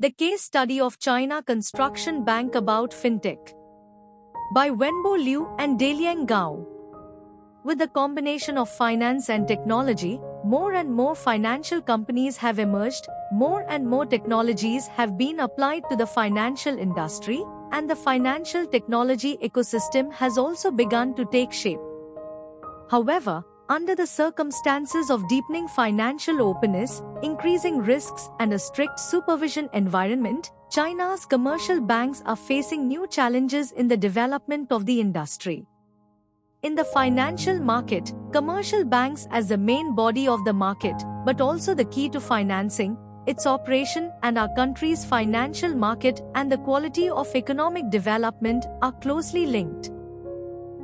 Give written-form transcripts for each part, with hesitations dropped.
The Case Study of China Construction Bank About Fintech by Wenbo Liu and Daliang Gao. With the combination of finance and technology, more and more financial companies have emerged, more and more technologies have been applied to the financial industry, and the financial technology ecosystem has also begun to take shape. However, under the circumstances of deepening financial openness, increasing risks, and a strict supervision environment, China's commercial banks are facing new challenges in the development of the industry. In the financial market, commercial banks as the main body of the market, but also the key to financing, its operation and our country's financial market and the quality of economic development are closely linked.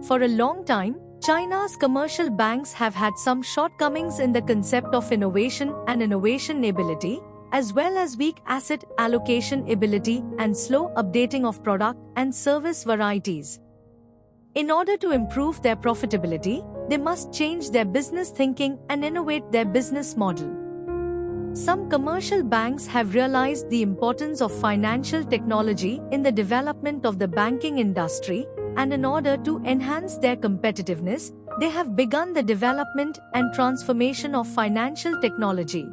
For a long time, China's commercial banks have had some shortcomings in the concept of innovation and innovation ability, as well as weak asset allocation ability and slow updating of product and service varieties. In order to improve their profitability, they must change their business thinking and innovate their business model. Some commercial banks have realized the importance of financial technology in the development of the banking industry, and in order to enhance their competitiveness, they have begun the development and transformation of financial technology.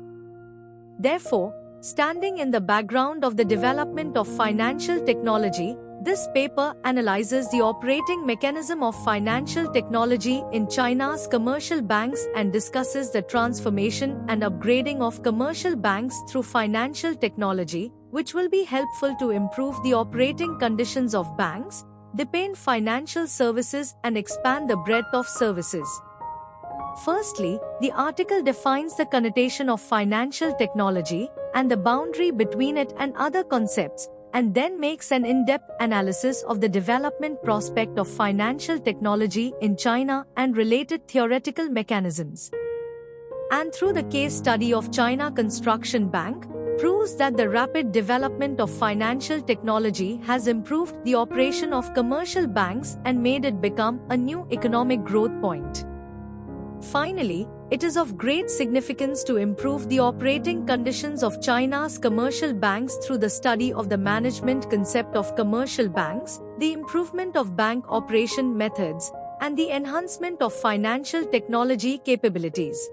Therefore, standing in the background of the development of financial technology, this paper analyzes the operating mechanism of financial technology in China's commercial banks and discusses the transformation and upgrading of commercial banks through financial technology, which will be helpful to improve the operating conditions of banks, deepen financial services and expand the breadth of services. Firstly, the article defines the connotation of financial technology and the boundary between it and other concepts, and then makes an in-depth analysis of the development prospect of financial technology in China and related theoretical mechanisms. And through the case study of China Construction Bank, proves that the rapid development of financial technology has improved the operation of commercial banks and made it become a new economic growth point. Finally, it is of great significance to improve the operating conditions of China's commercial banks through the study of the management concept of commercial banks, the improvement of bank operation methods, and the enhancement of financial technology capabilities.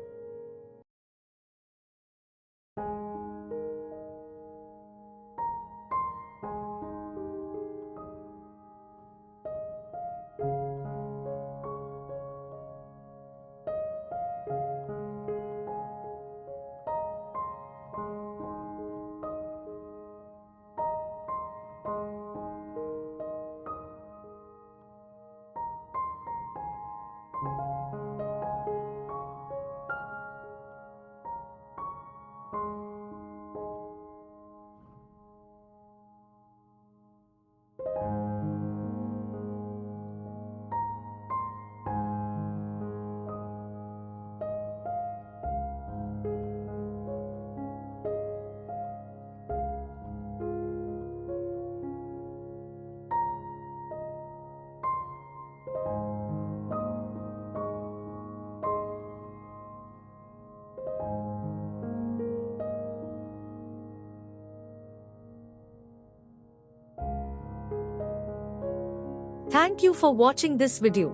Thank you for watching this video.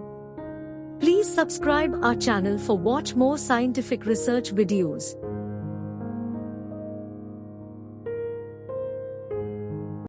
Please subscribe our channel for watch more scientific research videos.